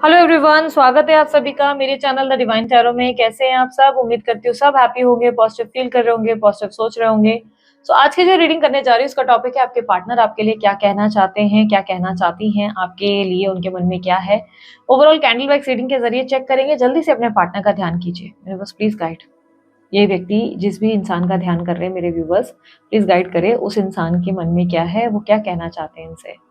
Hello everyone, स्वागत है आप सभी का मेरे चैनल द डिवाइन टैरो में। कैसे हैं आप सब? उम्मीद करती हूँ सब हैप्पी होंगे, पॉजिटिव फील कर रहे होंगे, पॉजिटिव सोच रहे होंगे। आज की जो रीडिंग करने जा रही हूँ उसका टॉपिक है आपके पार्टनर आपके लिए क्या कहना चाहते हैं, क्या कहना चाहती हैं, आपके लिए उनके मन में क्या है। ओवरऑल कैंडल वैक्स रीडिंग के जरिए चेक करेंगे। जल्दी से अपने पार्टनर का ध्यान कीजिए मेरे बस, प्लीज गाइड। ये व्यक्ति जिस भी इंसान का ध्यान कर रहे हैं मेरे व्यूवर्स, प्लीज गाइड करें उस इंसान के मन में क्या है, वो क्या कहना चाहते हैं इनसे।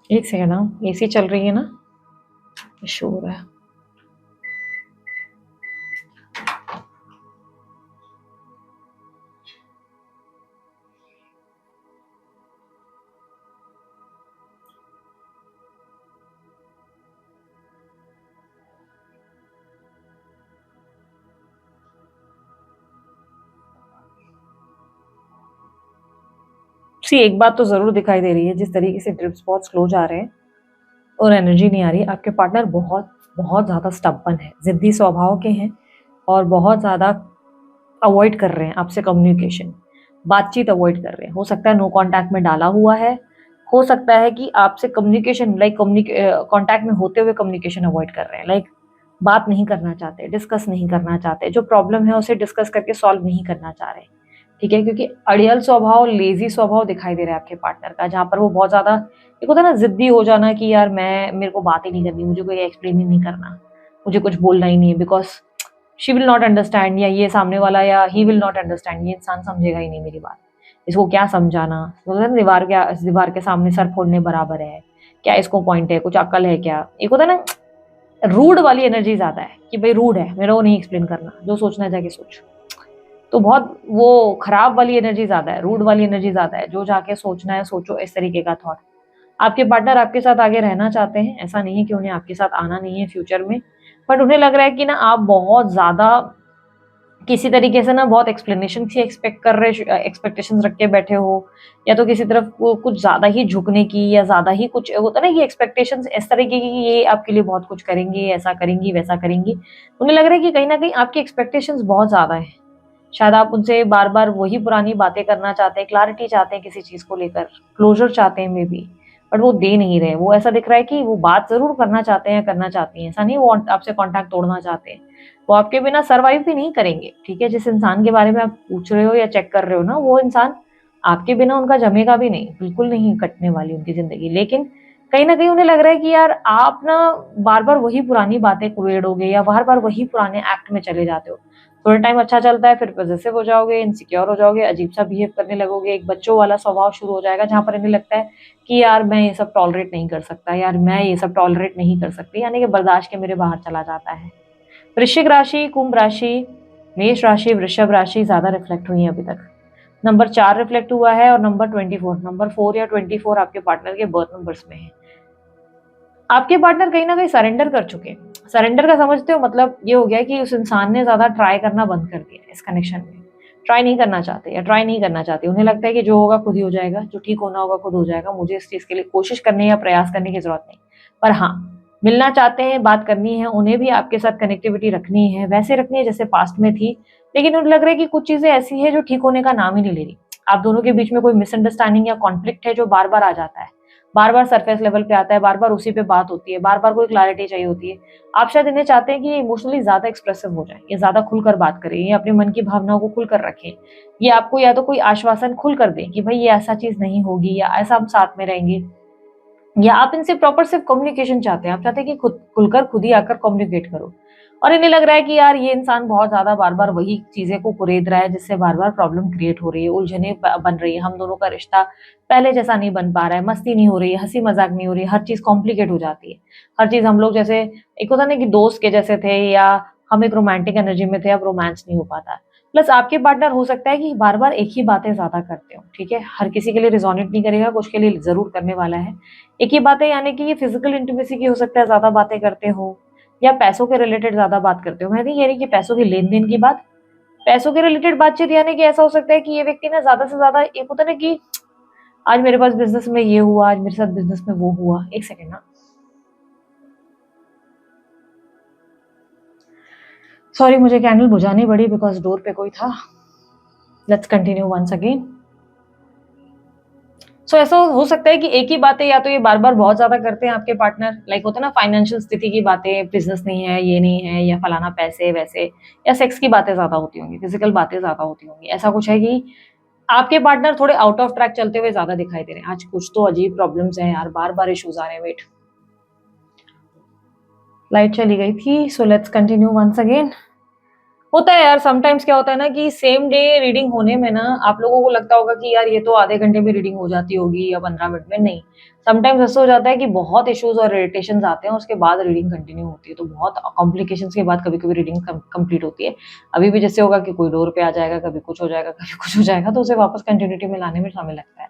एक सेकंड, ना एसी चल रही है ना, शोर है। एक बात तो जरूर दिखाई दे रही है, जिस तरीके से ड्रिप्स बहुत स्लो जा रहे हैं और एनर्जी नहीं आ रही। आपके पार्टनर बहुत बहुत ज्यादा स्टब्बन है, जिद्दी स्वभाव के हैं और बहुत ज्यादा अवॉइड कर रहे हैं आपसे कम्युनिकेशन, बातचीत अवॉइड कर रहे हैं। हो सकता है नो कांटेक्ट में डाला हुआ है, हो सकता है कि आपसे कम्युनिकेशन कांटेक्ट में होते हुए कम्युनिकेशन अवॉइड कर रहे हैं। बात नहीं करना चाहते, डिस्कस नहीं करना चाहते, जो प्रॉब्लम है उसे डिस्कस करके सॉल्व नहीं करना चाह रहे। ठीक है, क्योंकि अड़ियल स्वभाव, लेजी स्वभाव दिखाई दे रहा है आपके पार्टनर का, जहां पर वो बहुत ज्यादा एक होता है ना जिद्दी हो जाना कि यार मेरे को बात ही नहीं करनी, मुझे कोई एक्सप्लेन ही नहीं करना, मुझे कुछ बोलना ही नहीं है, because she will not understand, या ये सामने वाला या ही विल नॉट अंडरस्टैंड, ये इंसान समझेगा ही नहीं मेरी बात, इसको क्या समझाना। मतलब दीवार के सामने सर फोड़ने बराबर है, क्या इसको पॉइंट है, कुछ अक्ल है क्या। एक होता है ना रूड वाली एनर्जी ज्यादा है कि भाई रूड है, मेरे को नहीं एक्सप्लेन करना, जो सोचना है जाके सोच। तो बहुत वो खराब वाली एनर्जी ज्यादा है, रूड वाली एनर्जी ज्यादा है, जो जाके सोचना है सोचो, इस तरीके का थॉट। आपके पार्टनर आपके साथ आगे रहना चाहते हैं, ऐसा नहीं है कि उन्हें आपके साथ आना नहीं है फ्यूचर में, बट उन्हें लग रहा है कि ना आप बहुत ज्यादा किसी तरीके से ना बहुत एक्सप्लेनेशन सी एक्सपेक्ट कर रहे, एक्सपेक्टेशंस रख के बैठे हो, या तो किसी तरफ वो कुछ ज्यादा ही झुकने की, या ज्यादा ही कुछ होता है ना, ये एक्सपेक्टेशंस इस तरीके की कि ये आपके लिए बहुत कुछ करेंगे, ऐसा करेंगी वैसा करेंगी। उन्हें लग रहा है कि कहीं ना कहीं आपकी एक्सपेक्टेशंस बहुत ज्यादा है। शायद आप उनसे बार बार वही पुरानी बातें करना चाहते हैं, क्लैरिटी चाहते हैं किसी चीज को लेकर, क्लोजर चाहते हैं मे बी, बट वो दे नहीं रहे। वो ऐसा दिख रहा है कि वो बात जरूर करना चाहते हैं, करना चाहती हैं, ऐसा नहीं वो आपसे कांटेक्ट तोड़ना चाहते हैं। वो आपके बिना सरवाइव भी नहीं करेंगे। ठीक है, जिस इंसान के बारे में आप पूछ रहे हो या चेक कर रहे हो ना, वो इंसान आपके बिना उनका जमेगा भी नहीं, बिल्कुल नहीं कटने वाली उनकी जिंदगी। लेकिन कहीं ना कहीं उन्हें लग रहा है कि यार आप ना बार बार वही पुरानी बातें कुरेदोगे, या बार बार वही पुराने एक्ट में चले जाते हो। थोड़ा टाइम अच्छा चलता है, फिर पॉजेसिव हो जाओगे, इनसिक्योर हो जाओगे, अजीब सा बिहेव करने लगोगे, एक बच्चों वाला स्वभाव शुरू हो जाएगा, जहां पर इन्हें लगता है कि यार मैं ये सब टॉलरेट नहीं कर सकता, यार मैं ये सब टॉलरेट नहीं कर सकती, यानी कि बर्दाश्त के मेरे बाहर चला जाता है। वृश्चिक राशि, कुंभ राशि, मेष राशि, वृषभ राशि ज्यादा रिफ्लेक्ट हुई है अभी तक। नंबर 4 रिफ्लेक्ट हुआ है, और नंबर 24, नंबर 4 या 24 आपके पार्टनर के बर्थ नंबर्स में है। आपके पार्टनर कहीं ना कहीं सरेंडर कर चुके हैं। सरेंडर का समझते हो मतलब ये हो गया कि उस इंसान ने ज्यादा ट्राई करना बंद कर दिया इस कनेक्शन में, ट्राई नहीं करना चाहते या ट्राई नहीं करना चाहते। उन्हें लगता है कि जो होगा खुद ही हो जाएगा, जो ठीक होना होगा खुद हो जाएगा, मुझे इस चीज के लिए कोशिश करने या प्रयास करने की जरूरत नहीं। पर हाँ, मिलना चाहते हैं, बात करनी है, उन्हें भी आपके साथ कनेक्टिविटी रखनी है, वैसे रखनी है जैसे पास्ट में थी। लेकिन उन्हें लग रहा है कि कुछ चीजें ऐसी है जो ठीक होने का नाम ही नहीं ले रही। आप दोनों के बीच में कोई मिसअंडरस्टैंडिंग या कॉन्फ्लिक्ट है जो बार बार आ जाता है, बार बार सरफेस लेवल पे आता है, बार बार उसी पे बात होती है, बार बार कोई क्लैरिटी चाहिए होती है। आप शायद इन्हें चाहते हैं कि ये इमोशनली ज्यादा एक्सप्रेसिव हो जाए, ये ज्यादा खुलकर बात करें, ये अपने मन की भावनाओं को खुलकर रखें, ये आपको या तो कोई आश्वासन खुलकर दें कि भाई ये ऐसा चीज नहीं होगी, या ऐसा हम साथ में रहेंगे। या आप इनसे प्रॉपर सिर्फ कम्युनिकेशन चाहते हैं, आप चाहते हैं कि खुद खुलकर खुद ही आकर कम्युनिकेट करो। और इन्हें लग रहा है कि यार ये इंसान बहुत ज्यादा बार बार वही चीजें को कुरेद रहा है, जिससे बार बार प्रॉब्लम क्रिएट हो रही है, उलझने बन रही है, हम दोनों का रिश्ता पहले जैसा नहीं बन पा रहा है, मस्ती नहीं हो रही है, हंसी मजाक नहीं हो रही है, हर चीज कॉम्प्लिकेट हो जाती है। हर चीज हम लोग जैसे एक होता ना कि दोस्त के जैसे थे, या हम एक रोमांटिक एनर्जी में थे, अब रोमांस नहीं हो पाता। प्लस आपके पार्टनर हो सकता है कि बार बार एक ही बातें ज्यादा करते हो। ठीक है, हर किसी के लिए रिजोनेट नहीं करेगा, कुछ के लिए जरूर करने वाला है। एक ही बातें, यानी कि ये फिजिकल इंटीमेसी की हो सकता है ज्यादा बातें करते हो, या पैसों के रिलेटेड ज़्यादा बात करते हो। मैं नहीं कह रही कि पैसों की लेन-देन की बात, पैसों के रिलेटेड बातचीत, यानी कि ऐसा हो सकता है कि ये व्यक्ति ना ज़्यादा से ज़्यादा, एक होता है ना कि आज मेरे पास बिज़नेस में ये हुआ, आज मेरे साथ बिज़नेस में वो हुआ। एक सेकंड ना, सॉरी मुझे कैंडल बुझानी पड़ी बिकॉज़ डोर पे कोई था। Let's continue once again. So ऐसा हो सकता है कि एक ही बातें या तो ये बार-बार बहुत ज़्यादा करते हैं आपके पार्टनर, लाइक होता है ना फाइनेंशियल स्थिति की बातें, बिज़नेस नहीं है, ये नहीं है, या फलाना पैसे-वैसे, या सेक्स की बातें ज़्यादा होती होंगी, फिज़िकल बातें ज़्यादा होती होंगी। ऐसा कुछ है कि आपके पार्टनर थोड़े आउट ऑफ ट्रैक चलते हुए ज़्यादा दिखाई दे रहे हैं। आज कुछ तो अजीब प्रॉब्लम्स हैं यार, बार-बार इश्यूज़ आ रहे हैं। वेट, लाइट चली गई थी, so let's continue once again. होता है यार, समटाइम्स क्या होता है ना कि सेम डे रीडिंग होने में ना आप लोगों को लगता होगा कि यार ये तो आधे घंटे में रीडिंग हो जाती होगी या 15 मिनट में। नहीं, समटाइम्स ऐसा हो जाता है कि बहुत इश्यूज और इरिटेशंस आते हैं, उसके बाद रीडिंग कंटिन्यू होती है, तो बहुत कॉम्प्लिकेशंस के बाद कभी-कभी रीडिंग कंप्लीट होती है। अभी भी जैसे होगा कि कोई डोर पे आ जाएगा, कभी कुछ हो जाएगा, कभी कुछ हो जाएगा, तो उसे वापस कंटिन्यूटी में लाने में समय लगता है।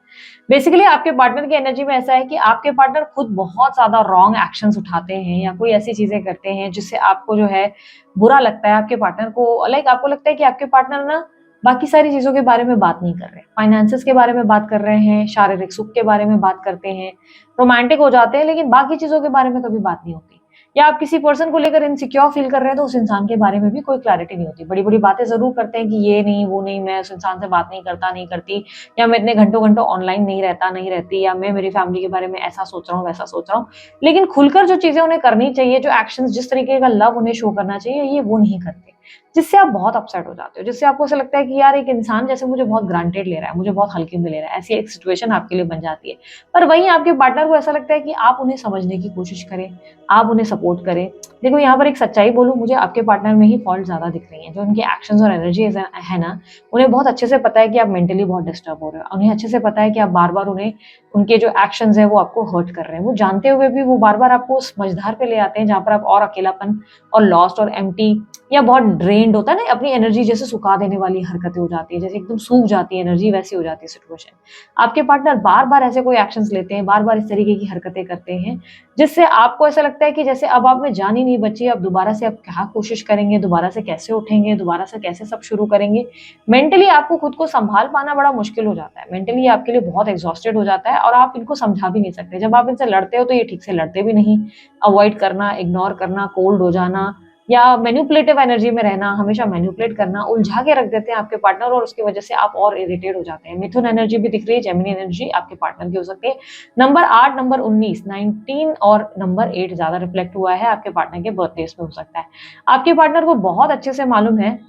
बेसिकली आपके पार्टनर की एनर्जी में ऐसा है कि आपके पार्टनर खुद बहुत ज़्यादा रॉन्ग एक्शंस उठाते हैं या कोई ऐसी चीज़ें करते हैं जिससे आपको जो है बुरा लगता है। आपके पार्टनर को, लाइक आपको लगता है कि आपके पार्टनर ना बाकी सारी चीज़ों के बारे में बात नहीं कर रहे हैं। फाइनेंसेस के बारे में बात कर रहे हैं, शारीरिक सुख के बारे में बात करते हैं, रोमांटिक हो जाते हैं, लेकिन बाकी चीज़ों के बारे में कभी बात नहीं होती। या आप किसी पर्सन को लेकर इनसिक्योर फील कर रहे हैं तो उस इंसान के बारे में भी कोई क्लैरिटी नहीं होती। बड़ी-बड़ी बातें ज़रूर करते हैं कि ये नहीं, वो नहीं, मैं उस इंसान से बात नहीं करता, नहीं करती, या मैं इतने घंटों-घंटों ऑनलाइन नहीं रहता, नहीं रहती, या मैं मेरी फैमिली के बारे में ऐसा सोच रहा हूँ, वैसा सोच रहा हूँ। लेकिन खुलकर जो चीज़ें उन्हें करनी चाहिए, जो एक्शंस, जिस तरीके का लव उन्हें शो करना चाहिए, ये वो नहीं करते। जिससे आप बहुत अपसेट हो जाते हो, जिससे आपको ऐसा लगता है कि यार एक इंसान जैसे मुझे बहुत ग्रांटेड ले रहा है, मुझे बहुत हल्के में ले रहा है, ऐसी एक सिचुएशन आपके लिए बन जाती है। पर वहीं आपके पार्टनर को ऐसा लगता है कि आप उन्हें समझने की कोशिश करें, आप उन्हें सपोर्ट करें। देखो यहाँ पर एक सच्चाई बोलूँ, मुझे आपके पार्टनर में ही फॉल्ट ज़्यादा दिख रही है। जो उनके एक्शंस और एनर्जीज़ है ना, उन्हें बहुत अच्छे से पता है कि आप मेंटली बहुत डिस्टर्ब हो रहे हो। उन्हें अच्छे से पता है कि आप बार-बार उन्हें, उनके जो एक्शंस हैं वो आपको हर्ट कर रहे हैं। वो जानते हुए भी वो बार-बार आपको उस मझधार पे ले आते हैं जहाँ पर आप और अकेलापन और लॉस्ट और एम्प्टी या बहुत ड्रेन्ड, होता है ना, अपनी एनर्जी जैसे सुखा देने वाली हरकतें हो जाती है, जैसे एकदम सूख जाती है एनर्जी, वैसी हो जाती है सिचुएशन। आपके पार्टनर बार-बार ऐसे कोई एक्शंस लेते हैं, बार-बार इस तरीके की हरकतें करते हैं, जिससे आपको ऐसा लगता है कि जैसे अब आप में जान ही नहीं बची, अब दोबारा से आप क्या कोशिश करेंगे, दोबारा से कैसे उठेंगे, दोबारा से कैसे सब शुरू करेंगे। मेंटली आपको खुद को सँभाल पाना बड़ा मुश्किल हो जाता है, मेंटली आपके लिए बहुत एग्ज़ॉस्टेड हो जाता है और आप इनको समझा भी नहीं सकते। जब आप इनसे लड़ते हो तो ये ठीक से लड़ते भी नहीं, अवॉइड करना, इग्नोर करना, कोल्ड हो जाना, या मैनिपुलेटिव एनर्जी में रहना, हमेशा मैनिपुलेट करना, उलझा के रख देते हैं आपके पार्टनर और उसकी वजह से आप और इरिटेट हो जाते हैं। मिथुन एनर्जी भी दिख रही है, जेमिनी एनर्जी आपके पार्टनर की हो सकती है। नंबर 8, नंबर 19, 19 और नंबर 8 ज़्यादा रिफ्लेक्ट हुआ है, आपके पार्टनर के बर्थडेज़ में हो सकता है। आपके पार्टनर को बहुत अच्छे से मालूम है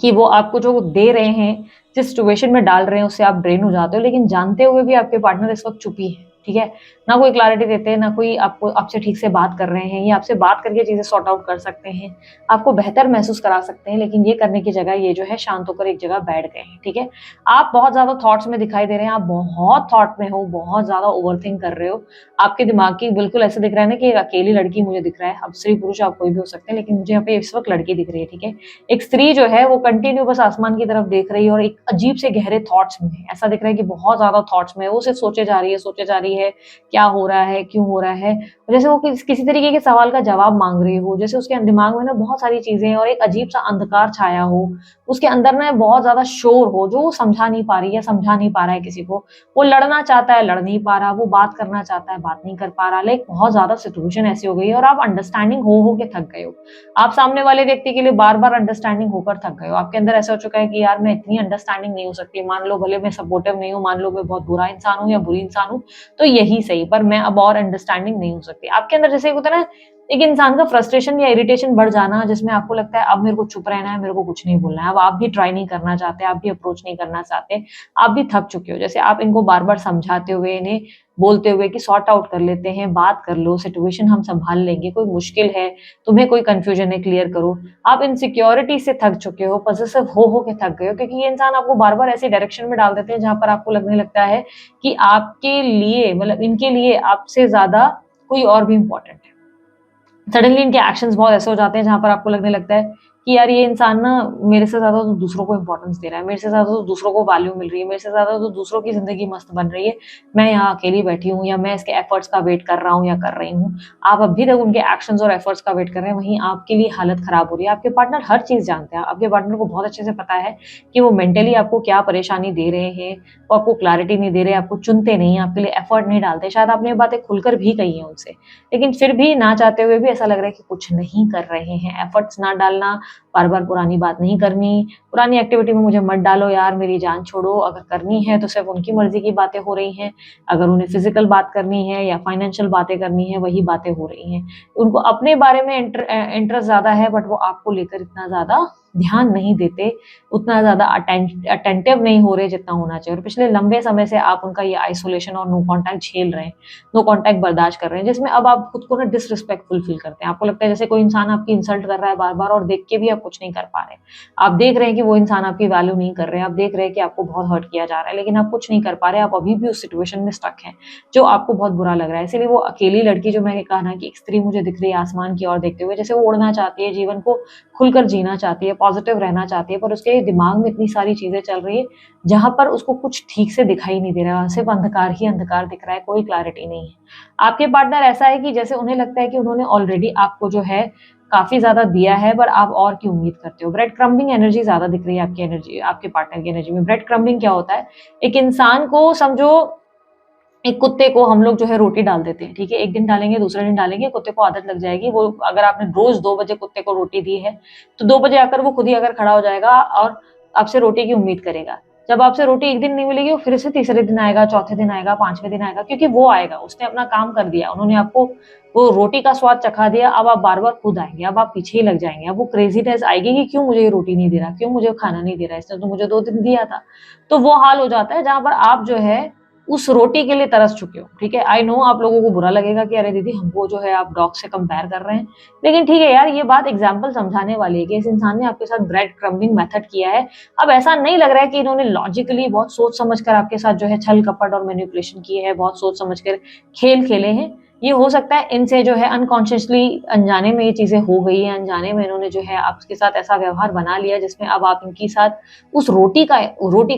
कि वो आपको जो दे रहे हैं, जिस सिचुएशन में डाल रहे हैं, उससे आप ड्रेन हो जाते हो, लेकिन जानते हुए भी आपके पार्टनर इस वक़्त चुप ही है, ठीक है? ना कोई क्लैरिटी देते हैं, ना कोई आपको, आपसे ठीक से बात कर रहे हैं, या आपसे बात करके चीज़ें सॉर्ट आउट कर सकते हैं, आपको बेहतर महसूस करा सकते हैं, लेकिन ये करने की जगह ये जो है शांत होकर एक जगह बैठ गए हैं, ठीक है? आप बहुत ज़्यादा थॉट्स में दिखाई दे रहे हैं, आप बहुत थॉट में हो, बहुत ज़्यादा ओवरथिंक कर रहे हो। आपके दिमाग की बिल्कुल ऐसा दिख रहा है ना कि एक अकेली लड़की मुझे दिख रहा है, अब स्त्री-पुरुष आप कोई भी हो सकते हैं, लेकिन मुझे यहाँ पे इस वक़्त लड़की दिख रही है, ठीक है? एक स्त्री जो है वो कंटिन्यू बस आसमान की तरफ देख रही है और एक अजीब से गहरे थॉट्स में है। ऐसा दिख रहा है कि बहुत ज़्यादा थॉट्स में है, वो सिर्फ़ सोचे जा रही है, क्या हो रहा है, क्यों हो रहा है? जैसे वो किसी तरीके के सवाल का जवाब माँग रही हो, जैसे उसके दिमाग में ना बहुत सारी चीज़ें हैं और एक अजीब-सा अंधकार छाया हो। उसके अंदर ना बहुत ज़्यादा शोर हो, जो वो समझा नहीं पा रही है, समझा नहीं पा रहा है किसी को। वो लड़ना चाहता है, लड़ नहीं पा रहा, वो बात करना चाहता है, बात नहीं कर पा रहा। लाइक बहुत ज़्यादा सिचुएशन ऐसी हो गई है और आप अंडरस्टैंडिंग हो के थक गए हो। आप सामने वाले व्यक्ति के लिए बार-बार अंडरस्टैंडिंग होकर थक गए हो। आपके अंदर ऐसा हो चुका है कि यार मैं इतनी अंडरस्टैंडिंग नहीं हो सकती। मान लो भले मैं सपोर्टिव नहीं हूँ, मान लो मैं बहुत बुरा इंसान हूँ या बुरी इंसान हूँ, तो यही सही, पर मैं अब और अंडरस्टैंडिंग नहीं हो सकती। आपके अंदर जैसे एक होता है ना, एक इंसान का फ्रस्ट्रेशन या इरिटेशन बढ़ जाना, जिसमें आपको लगता है अब मेरे को चुप रहना है, मेरे को कुछ नहीं बोलना है। अब आप भी ट्राई नहीं करना चाहते, आप भी अप्रोच नहीं करना चाहते, आप भी थक चुके हो। जैसे आप इनको बार-बार समझाते हुए, इन्हें बोलते हुए कि सॉर्ट आउट कर लेते हैं, बात कर लो, सिचुएशन हम सँभाल लेंगे, कोई मुश्किल है, तुम्हें कोई कन्फ्यूजन है, क्लियर करो। आप इनसिक्योरिटी से थक चुके हो, पॉसेसिव हो के थक गए हो, क्योंकि ये इंसान आपको बार-बार ऐसी डायरेक्शन में डाल देते हैं जहाँ पर आपको लगने लगता है कि आपके लिए, मतलब इनके लिए आपसे ज़्यादा कोई और भी इम्पोर्टेंट है। सडनली इनके एक्शंस बहुत ऐसे हो जाते हैं जहाँ पर आपको लगने लगता है कि यार ये इंसान ना मेरे से ज़्यादा तो दूसरों को इम्पोर्टेंस दे रहा है, मेरे से ज़्यादा तो दूसरों को वैल्यू मिल रही है, मेरे से ज़्यादा तो दूसरों की ज़िंदगी मस्त बन रही है, मैं यहाँ अकेली बैठी हूँ या मैं इसके एफर्ट्स का वेट कर रहा हूँ या कर रही हूँ। आप अभी तक उनके एक्शंस और एफर्ट्स का वेट कर रहे हैं, वहीं आपके लिए हालत खराब हो रही है। आपके पार्टनर हर चीज़ जानते हैं, आपके पार्टनर को बहुत अच्छे से पता है कि वो मेंटली आपको क्या परेशानी दे रहे हैं, वो आपको क्लैरिटी नहीं दे रहे, आपको चुनते नहीं, आपके लिए एफर्ट नहीं डालते। शायद आपने ये बातें खुलकर भी कही हैं उनसे, लेकिन फिर भी ना चाहते हुए भी ऐसा लग रहा है कि कुछ नहीं कर रहे हैं। एफर्ट्स ना डालना, बार-बार पुरानी बात नहीं करनी, पुरानी एक्टिविटी में मुझे मत डालो यार, मेरी जान छोड़ो, अगर करनी है तो सिर्फ़ उनकी मर्ज़ी की बातें हो रही हैं, अगर उन्हें फ़िज़िकल बात करनी है या फ़ाइनेंशियल बातें करनी है, वही बातें हो रही हैं। उनको अपने बारे में इंटरेस्ट ज़्यादा है, बट वो आपको लेकर इतना ज़्यादा ध्यान नहीं देते, उतना ज़्यादा अटेंटिव नहीं हो रहे जितना होना चाहिए, और पिछले लंबे समय से आप उनका ये आइसोलेशन और नो कॉन्टैक्ट झेल रहे हैं, नो कॉन्टैक्ट बर्दाश्त कर रहे हैं, जिसमें अब आप खुद को ना डिसरिस्पेक्टफुल फ़ील करते हैं। आपको लगता है जैसे कोई इंसान आपकी इंसल्ट कर रहा है बार-बार, और देख के भी आप कुछ नहीं कर पा रहे। आप देख रहे हैं कि वो इंसान आपकी वैल्यू नहीं कर रहे हैं, आप देख रहे हैं कि आपको बहुत हर्ट किया जा रहा है, लेकिन आप कुछ नहीं कर पा रहे, आप अभी भी उस सिचुएशन में स्टक हैं, जो आपको बहुत बुरा लग रहा है। इसीलिए वो अकेली लड़की जो मैंने कहा ना कि एक स्त्री मुझे दिख रही है आसमान की ओर देखते हुए, जैसे वो उड़ना चाहती है, जीवन को खुलकर जीना चाहती है, पॉजिटिव रहना चाहती है, पर उसके दिमाग में इतनी सारी चीज़ें चल रही है, जहाँ पर उसको कुछ ठीक से दिखाई नहीं दे रहा है, सिर्फ़ अंधकार ही अंधकार दिख रहा है, कोई क्लैरिटी नहीं है। आपके पार्टनर ऐसा है कि जैसे उन्हें लगता है कि उन्होंने ऑलरेडी आपको जो है काफ़ी ज़्यादा दिया है, पर आप और की उम्मीद करते हो। ब्रेड क्रम्बिंग एनर्जी ज़्यादा दिख रही है आपकी एनर्जी, आपके पार्टनर की एनर्जी में। ब्रेड क्रम्बिंग क्या होता है? एक इंसान को समझो, एक कुत्ते को हम लोग जो है रोटी डाल देते हैं, ठीक है? एक दिन डालेंगे, दूसरे दिन डालेंगे, कुत्ते को आदत लग जाएगी। वो अगर आपने रोज़ 2 बजे कुत्ते को रोटी दी है, तो 2 बजे आकर वो खुद ही आकर खड़ा हो जाएगा और आपसे रोटी की उम्मीद करेगा। जब आपसे रोटी एक दिन नहीं मिलेगी, वो फिर से तीसरे दिन आएगा, चौथे दिन आएगा, 5वें दिन आएगा, क्योंकि वो आएगा, उसने अपना काम कर दिया। उन्होंने आपको वो रोटी का स्वाद चखा दिया, अब आप बार-बार खुद आएँगे, अब आप पीछे ही लग जाएँगे। अब वो क्रेज़ीनेस आएगी कि क्यों मुझे ये रोटी नहीं दे रहा? क्यों मुझे खाना नहीं दे रहा है? इसने तो मुझे 2 दिन दिया था। तो वो हाल हो जाता है जहाँ पर आप जो है उस रोटी के लिए तरस चुके हो, ठीक है? आई नो आप लोगों को बुरा लगेगा कि अरे दीदी हमको जो है आप डॉग से कंपेयर कर रहे हैं। लेकिन ठीक है यार, ये बात एग्ज़ाम्पल समझाने वाली है कि इस इंसान ने आपके साथ ब्रेड क्रम्बिंग मेथड किया है। अब ऐसा नहीं लग रहा है कि इन्होंने लॉजिकली बहुत सोच समझ कर आपके साथ जो है छल-कपट और मैनिपुलेशन किए हैं, बहुत सोच समझ कर खेल खेले हैं। ये हो सकता है इनसे जो है अनकॉन्शियसली अनजाने में ये चीज़ें हो गई हैं, अनजाने में इन्होंने जो है आपके साथ ऐसा व्यवहार बना लिया जिसमें अब आप इनके साथ उस रोटी का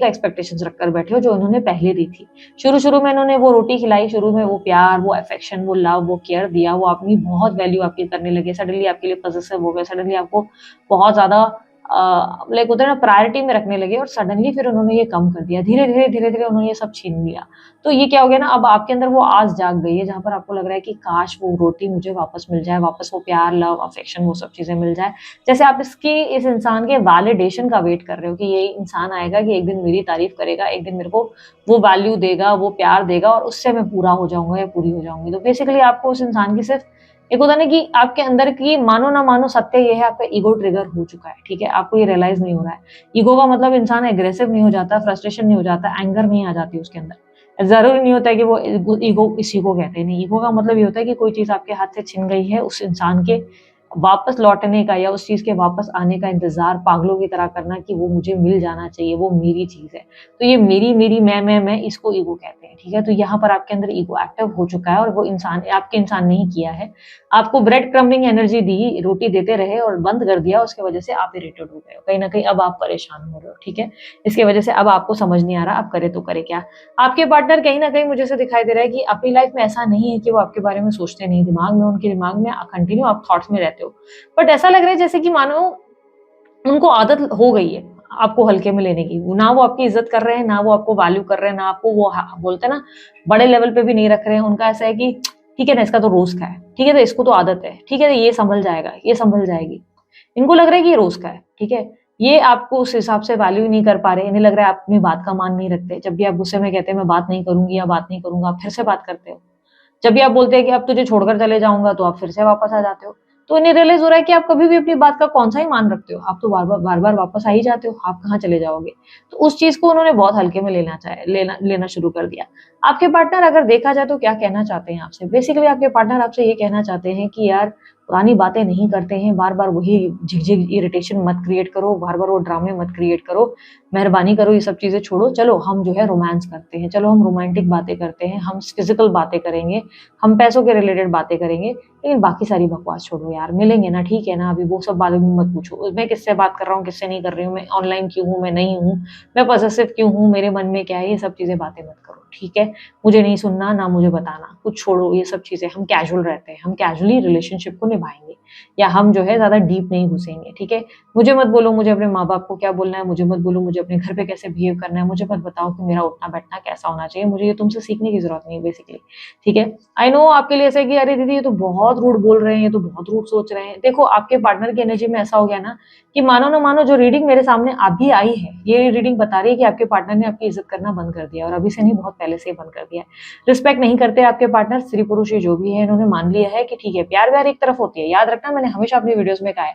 एक्सपेक्टेशंस रखकर बैठे हो जो उन्होंने पहले दी थी। शुरू-शुरू में इन्होंने वो रोटी खिलाई, शुरू में वो प्यार, वो अफेक्शन, वो लव, वो केयर दिया, वो अपनी बहुत वैल्यू आपकी करने लगे, सडनली आपके लिए पॉसेसिव हो गए, सडनली आपको बहुत ज़्यादा लाइक होता है ना प्रायोरिटी में रखने लगे, और सडनली फिर उन्होंने ये कम कर दिया। धीरे-धीरे, धीरे-धीरे उन्होंने ये सब छीन लिया। तो ये क्या हो गया ना, अब आपके अंदर वो आस जाग गई है जहाँ पर आपको लग रहा है कि काश वो रोटी मुझे वापस मिल जाए, वापस वो प्यार, लव, अफेक्शन वो सब चीज़ें मिल जाए। जैसे आप इस इंसान के वैलिडेशन का वेट कर रहे हो कि ये इंसान आएगा कि एक दिन मेरी तारीफ़ करेगा, एक दिन मेरे को वो वैल्यू देगा, वो प्यार देगा और उससे मैं पूरा हो जाऊँगा या पूरी हो जाऊँगी। तो बेसिकली आपको उस इंसान की सिर्फ़ एक होता है ना कि आपके अंदर की मानो ना मानो सत्य ये है, आपका ईगो ट्रिगर हो चुका है, ठीक है? आपको ये रियलाइज़ नहीं हो रहा है। ईगो का मतलब इंसान एग्रेसिव नहीं हो जाता, फ्रस्ट्रेशन नहीं हो जाता, एंगर नहीं आ जाती उसके अंदर। ज़रूरी नहीं होता है कि वो ईगो इसी को कहते हैं, नहीं, ईगो का मतलब ये होता है कि कोई चीज़ आपके हाथ से छिन गई है, उस इंसान के वापस लौटने का या उस चीज़ के वापस आने का इंतज़ार पागलों की तरह करना कि वो मुझे मिल जाना चाहिए, वो मेरी चीज़ है। तो ये मेरी, मैं, इसको ईगो कहते हैं, ठीक है? तो यहाँ पर आपके अंदर ईगो एक्टिव हो चुका है और वो इंसान आपके इंसान ने ही किया है। आपको ब्रेड क्रम्बिंग एनर्जी दी, रोटी देते रहे और बंद कर दिया, उसकी वजह से आप इरिटेट हो गए हो। कहीं न कहीं अब आप परेशान हो रहे हो, ठीक है? इसकी वजह से अब आपको समझ नहीं आ रहा, आप करें तो करें क्या? आपके पार्टनर कहीं न कहीं मुझे ऐसा दिखाई दे रहा है कि अपनी लाइफ़ में ऐसा नहीं है कि वो आपके बारे में सोचते नहीं, उनके दिमाग में कंटिन्यू आप थॉट्स में रहते हो। बट ऐसा लग रहा है जैसे कि मानो उनको आदत हो गई है आपको हल्के में लेने की। ना वो आपकी इज़्ज़त कर रहे हैं, ना वो आपको वैल्यू कर रहे हैं, ना आपको वो बोलते हैं ना बड़े लेवल पे भी नहीं रख रहे हैं। उनका ऐसा है कि ठीक है ना, इसका तो रोज़ का है, ठीक है तो इसको तो आदत है, ठीक है ये सँभल जाएगा, ये सँभल जाएगी। इनको लग रहा है कि ये रोज़ का है, ठीक है? ये आपको उस हिसाब से वैल्यू ही नहीं कर पा रहे, इन्हें लग रहा है आप अपनी बात का मान नहीं रखते। जब भी आप गुस्से में कहते हैं मैं बात नहीं करूँगी या बात नहीं करूँगा, आप फिर से बात करते हो। जब भी आप बोलते हैं कि अब तुझे छोड़कर चले जाऊँगा, तो आप फिर से वापस आ जाते हो। तो इन्हें रियलाइज़ हो रहा है कि आप कभी भी अपनी बात का कौन-सा ही मान रखते हो, आप तो बार-बार वापस आ ही जाते हो, आप कहाँ चले जाओगे? तो उस चीज़ को उन्होंने बहुत हल्के में लेना शुरू कर दिया। आपके पार्टनर अगर देखा जाए तो क्या कहना चाहते हैं आपसे? बेसिकली आपके पार्टनर आपसे ये कहना चाहते हैं कि यार पुरानी बातें नहीं करते हैं, बार-बार वही झिग-झिग इरिटेशन मत क्रिएट करो, बार-बार वो ड्रामे मत क्रिएट करो, मेहरबानी करो ये सब चीज़ें छोड़ो, चलो हम जो है रोमांस करते हैं, चलो हम रोमांटिक बातें करते हैं, हम फिज़िकल बातें करेंगे, हम पैसों के रिलेटेड बातें करेंगे, लेकिन बाकी सारी बकवास छोड़ो यार, मिलेंगे ना ठीक है ना, अभी वो सब बारे में मत पूछो, मैं किससे बात कर रहा हूँ, किससे नहीं कर रही हूँ, मैं ऑनलाइन क्यों हूँ, मैं नहीं हूँ, मैं पॉसेसिव क्यों हूँ, मेरे मन में क्या है, ये सब चीज़ें बातें मत करो, ठीक है? मुझे नहीं सुनना, ना मुझे बताना, कुछ छोड़ो ये सब चीज़ें, हम कैजुअल रहते हैं, हम कैजुअली रिलेशनशिप को निभाएँगे या हम जो है ज़्यादा डीप नहीं घुसेंगे, ठीक है? मुझे मत बोलो मुझे अपने माँ-बाप को क्या बोलना है, मुझे मत बोलो मुझे अपने घर पे कैसे बिहेव करना है, मुझे मत बताओ कि मेरा उठना-बैठना कैसा होना चाहिए, मुझे ये तुमसे सीखने की ज़रूरत नहीं है बेसिकली, ठीक है? आई नो आपके लिए ऐसा है कि अरे दीदी ये तो बहुत रूड बोल रहे हैं, ये तो बहुत रूड सोच रहे हैं। देखो आपके पार्टनर की एनर्जी में ऐसा हो गया ना कि मानो ना मानो जो रीडिंग मेरे सामने अभी आई है, ये रीडिंग बता रही है कि आपके पार्टनर ने आपकी इज़्ज़त करना बंद कर दिया और अभी से नहीं बहुत पहले से ही बंद कर दिया है। रिस्पेक्ट नहीं करते आपके पार्टनर, स्त्री पुरुष ये जो भी है इन्होंने मान लिया है कि ठीक है, प्यार-व्यार एक तरफ होती है। याद रखना मैंने हमेशा अपनी वीडियोज़ में कहा है,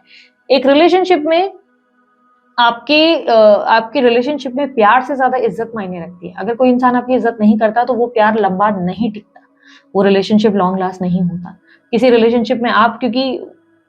एक रिलेशनशिप में आपकी रिलेशनशिप में प्यार से ज़्यादा इज़्ज़त मायने रखती है। अगर कोई इंसान आपकी इज़्ज़त नहीं करता तो वो प्यार लंबा नहीं टिकता। वो रिलेशनशिप लॉन्ग लास्ट नहीं होता। किसी रिलेशनशिप में आप क्योंकि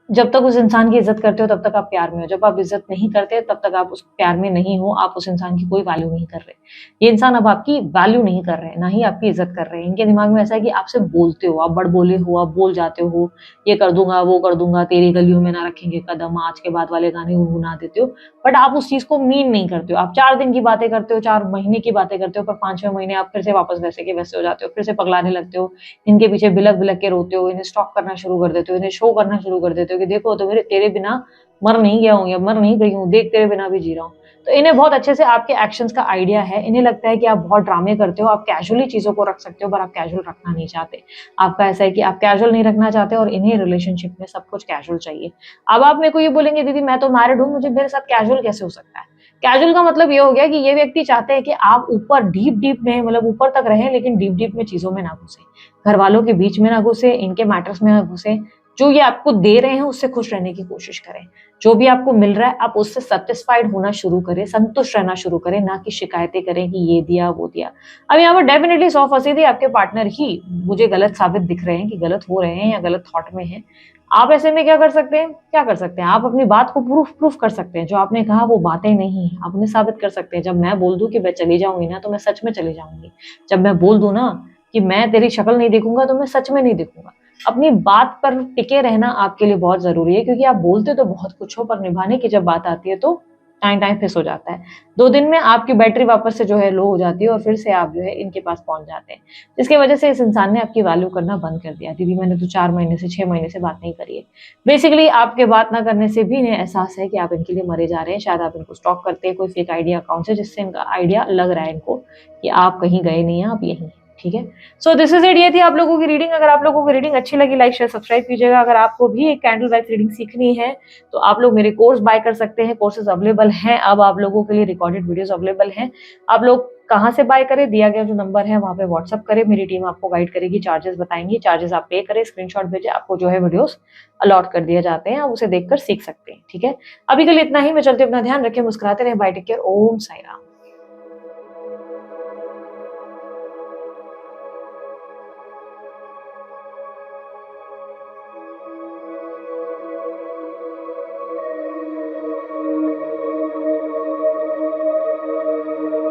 जब तक उस इंसान की इज़्ज़त करते हो तब तक आप प्यार में हो। जब आप इज़्ज़त नहीं करते तब तक आप उस प्यार में नहीं हो, आप उस इंसान की कोई वैल्यू नहीं कर रहे। ये इंसान अब आपकी वैल्यू नहीं कर रहे हैं, ना ही आपकी इज़्ज़त कर रहे हैं। इनके दिमाग में ऐसा है कि आपसे बोलते हो, आप बड़बोले हो, आप बोल जाते हो, ये कर दूँगा, वो कर दूँगा, तेरी गलियों में ना रखेंगे कदम, आज के बाद वाले गाने गुनगुना देते हो। बट आप उस चीज़ को मीन नहीं करते हो। आप 4 दिन की बातें करते हो, 4 महीने की बातें करते हो, पर 5वें महीने आप फिर से वापस वैसे के वैसे हो जाते हो, फिर से पगलाने लगते हो। इनके पीछे बिलक-बिलक के रोते हो, इन्हें स्टॉक करना शुरू कर देते हो, इन्हें शो करना शुरू कर देते हो कि देखो तो मेरे तेरे बिना मर नहीं गया हूँ या मर नहीं गई हूँ, देख तेरे बिना भी जी रहा हूँ। तो इन्हें बहुत अच्छे से आपके एक्शंस का आइडिया है। इन्हें लगता है कि आप बहुत ड्रामे करते हो, आप कैजुअली चीज़ों को रख सकते हो, पर आप कैजुअल रखना नहीं चाहते। आपका ऐसा है कि आप कैजुअल नहीं रखना चाहते और इन्हें रिलेशनशिप में सब कुछ कैजुअल चाहिए। अब आप मेरे को ये बोलेंगे दीदी मैं तो मैरिड हूँ, मुझे मेरे साथ कैजुअल कैसे हो सकता है? कैजुअल का मतलब ये हो गया कि ये व्यक्ति चाहते हैं कि आप ऊपर डीप-डीप में मतलब ऊपर तक रहें लेकिन डीप-डीप में चीज़ों में ना घुसें। घरवालों के बीच में ना घुसें, इनके मैटर्स में ना घुसें। जो ये आपको दे रहे हैं उससे खुश रहने की कोशिश करें। जो भी आपको मिल रहा है आप उससे सैटिस्फाइड होना शुरू करें, संतुष्ट रहना शुरू करें, ना कि शिकायतें करें कि ये दिया, वो दिया। अब यहाँ पर डेफिनिटली 100% आपके पार्टनर ही मुझे गलत साबित दिख रहे हैं कि गलत हो रहे हैं या गलत थॉट में हैं। आप ऐसे में क्या कर सकते हैं? क्या कर सकते हैं? आप अपनी बात को प्रूफ कर सकते हैं। जो आपने कहा वो बातें नहीं हैं, आप उन्हें साबित कर सकते हैं। जब मैं बोल दूँ कि मैं चली जाऊँगी ना, तो मैं सच में चली जाऊँगी। जब मैं बोल दूँ ना कि मैं तेरी शक्ल नहीं देखूँगा, तो मैं सच में नहीं देखूँगा। अपनी बात पर टिके रहना आपके लिए बहुत ज़रूरी है क्योंकि आप बोलते तो बहुत कुछ हो, पर निभाने की जब बात आती है तो टाइम फिस हो जाता है। 2 दिन में आपकी बैटरी वापस से जो है लो हो जाती है और फिर से आप जो है इनके पास पहुँच जाते हैं। जिसकी वजह से इस इंसान ने आपकी वैल्यू करना बंद कर दिया। दीदी मैंने तो 4 महीने से 6 महीने से बात नहीं करी है। बेसिकली आपके बात ना करने से भी इन्हें एहसास है कि आप इनके लिए मरे जा रहे हैं। शायद आप इनको स्टॉक करते हैं कोई फेक आईडी अकाउंट से जिससे इनका आइडिया लग रहा है इनको कि आप कहीं गए नहीं हैं, आप यहीं हैं। ठीक है? सो दिस इज़ इट ये थी आप लोगों की रीडिंग। अगर आप लोगों को रीडिंग अच्छी लगी लाइक, शेयर, सब्सक्राइब कीजिएगा। अगर आपको भी एक कैंडल वाइज़ रीडिंग सीखनी है तो आप लोग मेरे कोर्स बाय कर सकते हैं। कोर्सेज़ अवेलेबल हैं। अब आप लोगों के लिए रिकॉर्डेड वीडियोज़ अवेलेबल हैं। आप लोग कहाँ से बाय करें? दिया गया जो नंबर है वहाँ पे व्हाट्सएप करें। मेरी टीम आपको गाइड करेगी, चार्जेस बताएँगी। चार्जेस आप पे करें, स्क्रीनशॉट भेजें, आपको जो है वीडियोज़ अलॉट कर दिए जाते हैं। आप उसे देखकर सीख सकते हैं। ठीक है? अभी के लिए इतना ही। मैं चलती हूँ, अपना ध्यान रखें, मुस्कुराते रहें। Bye, take care. Om Sai Ram.